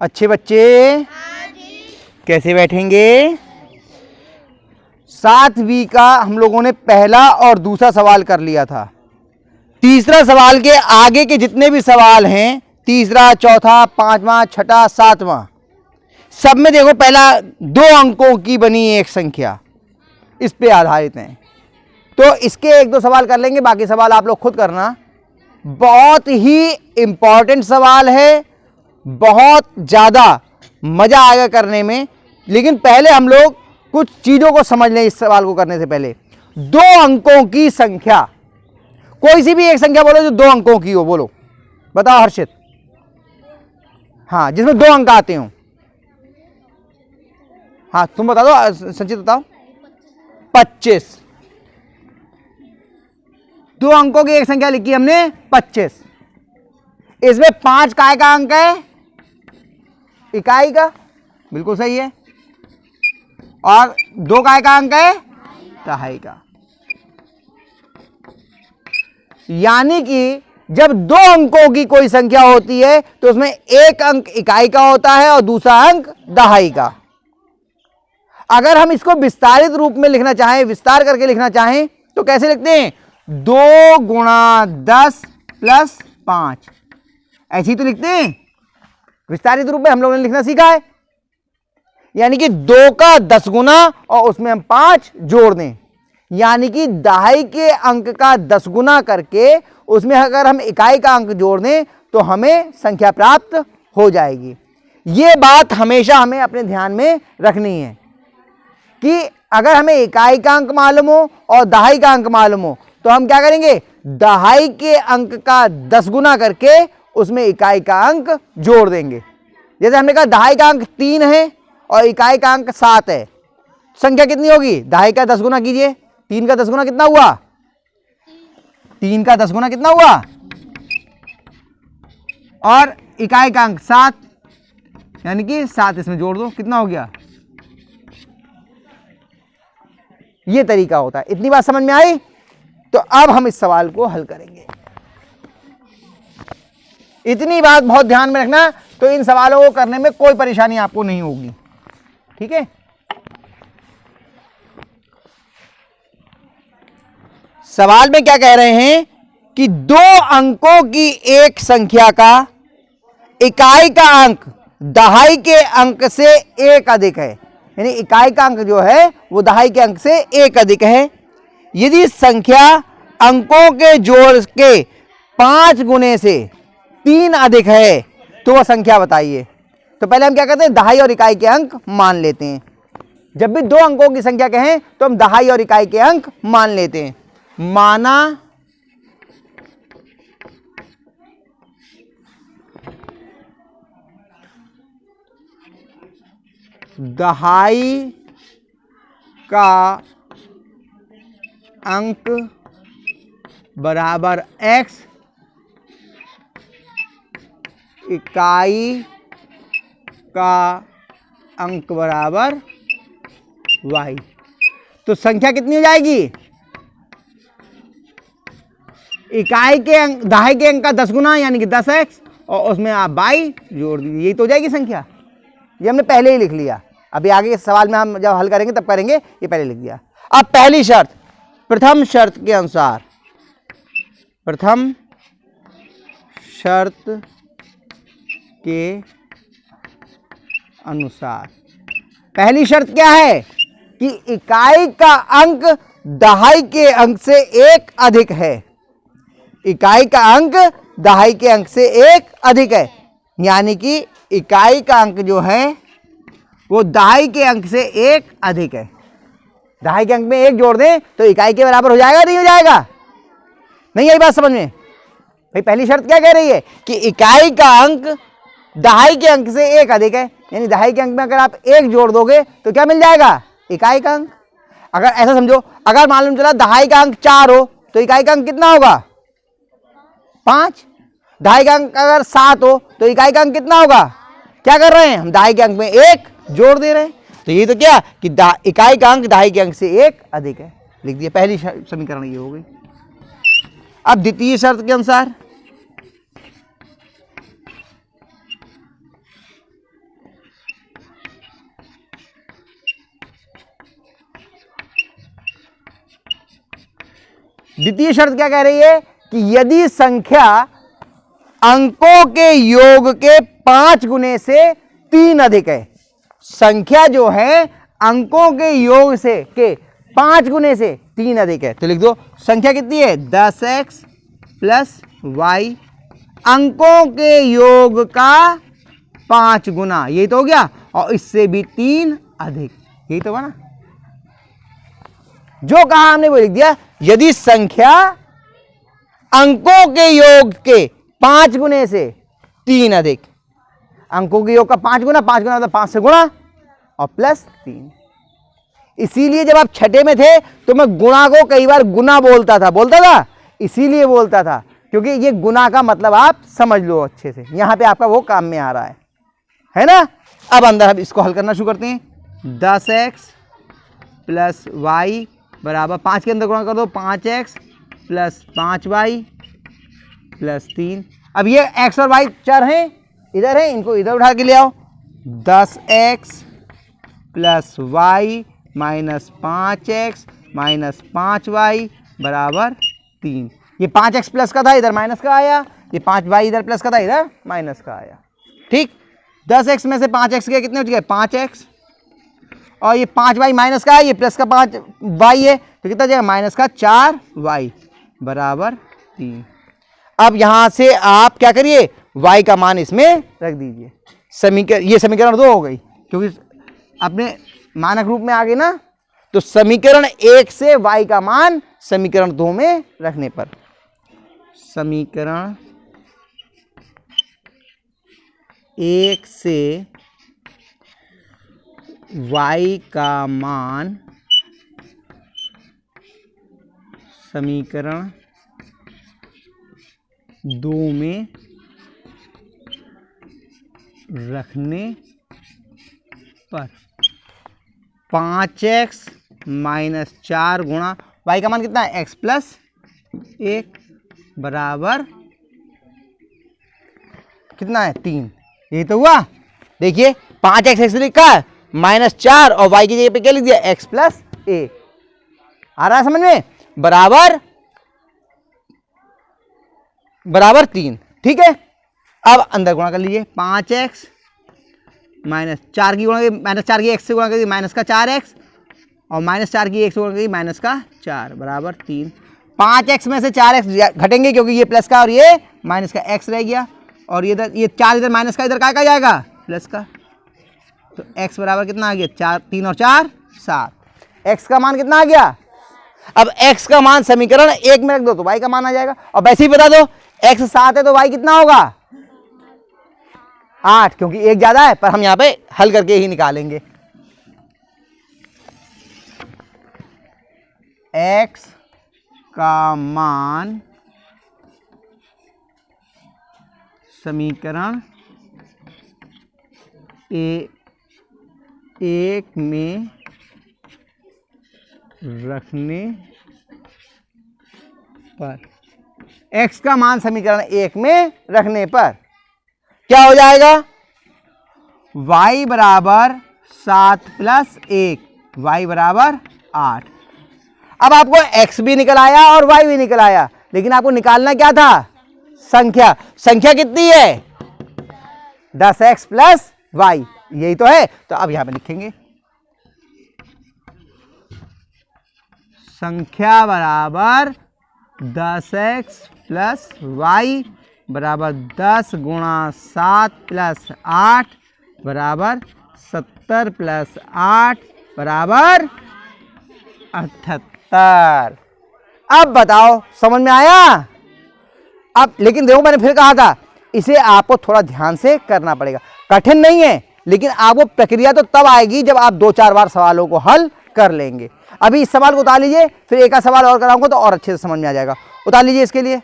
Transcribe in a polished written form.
अच्छे बच्चे कैसे बैठेंगे? 7वीं का हम लोगों ने पहला और दूसरा सवाल कर लिया था। तीसरा सवाल के आगे के जितने भी सवाल हैं, तीसरा, चौथा, पांचवा, छठा, सातवां, सब में देखो पहला 2 अंकों की बनी एक संख्या इस पे आधारित है। तो इसके 1-2 सवाल कर लेंगे, बाकी सवाल आप लोग खुद करना। बहुत ही इंपॉर्टेंट सवाल है, बहुत ज्यादा मजा आएगा करने में। लेकिन पहले हम लोग कुछ चीजों को समझ लें। इस सवाल को करने से पहले 2 अंकों की संख्या, कोई सी भी एक संख्या बोलो जो 2 अंकों की हो। बोलो, बताओ हर्षित। हाँ, जिसमें 2 अंक आते हो। हाँ, तुम बता दो, संचित बताओ। 25। 2 अंकों की एक संख्या लिखी हमने 25। इसमें 5 काय का अंक है? इकाई का, बिल्कुल सही है। और 2 काय का अंक है? दहाई का। यानी कि जब 2 अंकों की कोई संख्या होती है तो उसमें एक अंक इकाई का होता है और दूसरा अंक दहाई का। अगर हम इसको विस्तारित रूप में लिखना चाहें, विस्तार करके लिखना चाहें, तो कैसे लिखते हैं? 2 गुणा 10 प्लस 5, ऐसे ही तो लिखते हैं। विस्तारित रूप में हम लोगों ने लिखना सीखा है। यानी कि 2 का 10 गुना और उसमें हम 5 जोड़ दें, यानी कि दहाई के अंक का 10 गुना करके उसमें अगर हम इकाई का अंक जोड़ दें तो हमें संख्या प्राप्त हो जाएगी। यह बात हमेशा हमें अपने ध्यान में रखनी है कि अगर हमें इकाई का अंक मालूम हो और दहाई का अंक मालूम हो तो हम क्या करेंगे? दहाई के अंक का 10 गुना करके उसमें इकाई का अंक जोड़ देंगे। जैसे हमने कहा दहाई का अंक 3 है और इकाई का अंक 7 है, संख्या कितनी होगी? दहाई का 10 गुना कीजिए, 3 का 10 गुना कितना हुआ? 3 का 10 गुना कितना हुआ? और इकाई का अंक 7, यानी कि 7 इसमें जोड़ दो, कितना हो गया? ये तरीका होता है। इतनी बात समझ में आई? तो अब हम इस सवाल को हल करेंगे। इतनी बात बहुत ध्यान में रखना, तो इन सवालों को करने में कोई परेशानी आपको नहीं होगी। ठीक है? सवाल में क्या कह रहे हैं कि 2 अंकों की एक संख्या का इकाई का अंक दहाई के अंक से 1 अधिक है। यानी इकाई का अंक जो है वो दहाई के अंक से 1 अधिक है। यदि संख्या अंकों के जोड़ के 5 गुने से 3 अधिक है तो वह संख्या बताइए। तो पहले हम क्या करते हैं? दहाई और इकाई के अंक मान लेते हैं। जब भी 2 अंकों की संख्या कहें तो हम दहाई और इकाई के अंक मान लेते हैं। माना दहाई का अंक बराबर x, इकाई का अंक बराबर y। तो संख्या कितनी हो जाएगी? इकाई के अंक दहाई के अंक का 10 गुना यानी कि 10x और उसमें आप y जोड़ दीजिए, यही तो हो जाएगी संख्या। ये हमने पहले ही लिख लिया। अभी आगे के सवाल में हम जब हल करेंगे तब करेंगे, ये पहले लिख दिया। अब पहली शर्त, प्रथम शर्त के अनुसार, प्रथम शर्त के अनुसार पहली शर्त क्या है? कि इकाई का अंक दहाई के अंक से 1 अधिक है। इकाई का अंक दहाई के अंक से 1 अधिक है, यानी कि इकाई का अंक जो है वो दहाई के अंक से 1 अधिक है। दहाई के अंक में 1 जोड़ दें तो इकाई के बराबर हो जाएगा, नहीं हो जाएगा? नहीं आई बात समझ में? भाई पहली शर्त क्या कह रही है? कि इकाई का अंक दहाई के अंक से 1 अधिक है, यानी दहाई के अंक में अगर आप 1 जोड़ दोगे तो क्या मिल जाएगा? इकाई का अंक। अगर ऐसा समझो, अगर मालूम चला दहाई का अंक 4 हो तो इकाई का अंक कितना होगा? 5। दहाई का अंक अगर 7 हो तो इकाई का अंक कितना होगा? क्या कर रहे हैं हम? दहाई के अंक में 1 जोड़ दे रहे हैं। तो ये तो क्या कि इकाई का अंक दहाई के अंक से 1 अधिक है, लिख दिया। पहली समीकरण ये हो गई। अब द्वितीय शर्त के अनुसार द्वितीय शर्त क्या कह रही है कि यदि संख्या अंकों के योग के 5 गुने से 3 अधिक है, संख्या जो है अंकों के योग से के 5 गुने से 3 अधिक है, तो लिख दो संख्या कितनी है 10x प्लस y अंकों के योग का 5 गुना, यही तो हो गया, और इससे भी 3 अधिक, यही तो बना। जो कहा हमने वो लिख दिया। यदि संख्या अंकों के योग के 5 गुने से 3 अधिक, अंकों के योग का 5 गुना मतलब 5 से गुणा और प्लस 3। इसीलिए जब आप छठे में थे तो मैं गुणा को कई बार गुना बोलता था, इसीलिए बोलता था क्योंकि ये गुना का मतलब आप समझ लो अच्छे से, यहां पे आपका वो काम में आ रहा है ना। अब अंदर हम इसको हल करना शुरू करते हैं। 10x प्लस वाई बराबर 5 के अंदर गुणा कर दो, 5x प्लस 5y प्लस 3। अब ये x और y चर हैं, इधर है, इनको इधर उठा के ले आओ। 10x plus y minus 5x minus 5y बराबर 3। ये 5x प्लस का था, इधर माइनस का आया, ये 5y इधर प्लस का था, इधर माइनस का आया। ठीक, 10x में से 5x गए, कितने बच गए 5x, और ये 5y माइनस का है, ये प्लस का 5y है, तो कितना जाएगा माइनस का 4y बराबर 3। अब यहां से आप क्या करिए, y का मान इसमें रख दीजिए। समीकरण, ये समीकरण 2 हो गई क्योंकि अपने मानक रूप में आ गए ना, तो समीकरण 1 से y का मान समीकरण 2 में रखने पर, समीकरण 1 से y का मान समीकरण 2 में रखने पर 5x माइनस 4 गुणा y का मान कितना है x प्लस 1 बराबर कितना है 3। यही तो हुआ। देखिए 5x x लिखा है माइनस 4 और y की जगह पे क्या लिख दिया x प्लस 1। आ रहा है समझ में, बराबर 3। ठीक है, अब अंदर गुणा कर लीजिए। 5x माइनस 4 की गुणा, माइनस 4 की x से गुणा कर माइनस का 4x, और माइनस 4 की 1 से गुणा कर माइनस का 4 बराबर 3। 5x में से 4x घटेंगे क्योंकि ये प्लस का और ये माइनस का x रह गया, और ये 4 इधर माइनस का, इधर का जाएगा प्लस का, तो x बराबर कितना आ गया 4, 3 और 4 7। x का मान कितना आ गया, अब x का मान समीकरण 1 में रख दो तो y का मान आ जाएगा, और वैसे ही बता दो x 7 है तो y कितना होगा 8, क्योंकि 1 ज्यादा है, पर हम यहां पे हल करके ही निकालेंगे। x का मान समीकरण 1 में रखने पर, x का मान समीकरण 1 में रखने पर क्या हो जाएगा, y बराबर 7 प्लस 1, y बराबर 8। अब आपको x भी निकल आया और y भी निकल आया, लेकिन आपको निकालना क्या था, संख्या कितनी है 10x प्लस y, यही तो है। तो अब यहां पे लिखेंगे संख्या बराबर 10x प्लस y बराबर 10 गुणा 7 प्लस 8 बराबर 70 प्लस 8 बराबर 78। अब बताओ समझ में आया। अब लेकिन देखो मैंने फिर कहा था इसे आपको थोड़ा ध्यान से करना पड़ेगा, कठिन नहीं है, लेकिन आपको प्रक्रिया तो तब आएगी जब आप 2-4 बार सवालों को हल कर लेंगे। अभी इस सवाल को उतार लीजिए, फिर एक आध सवाल और कराऊंगा तो और अच्छे से समझ में आ जाएगा। उतार लीजिए इसके लिए।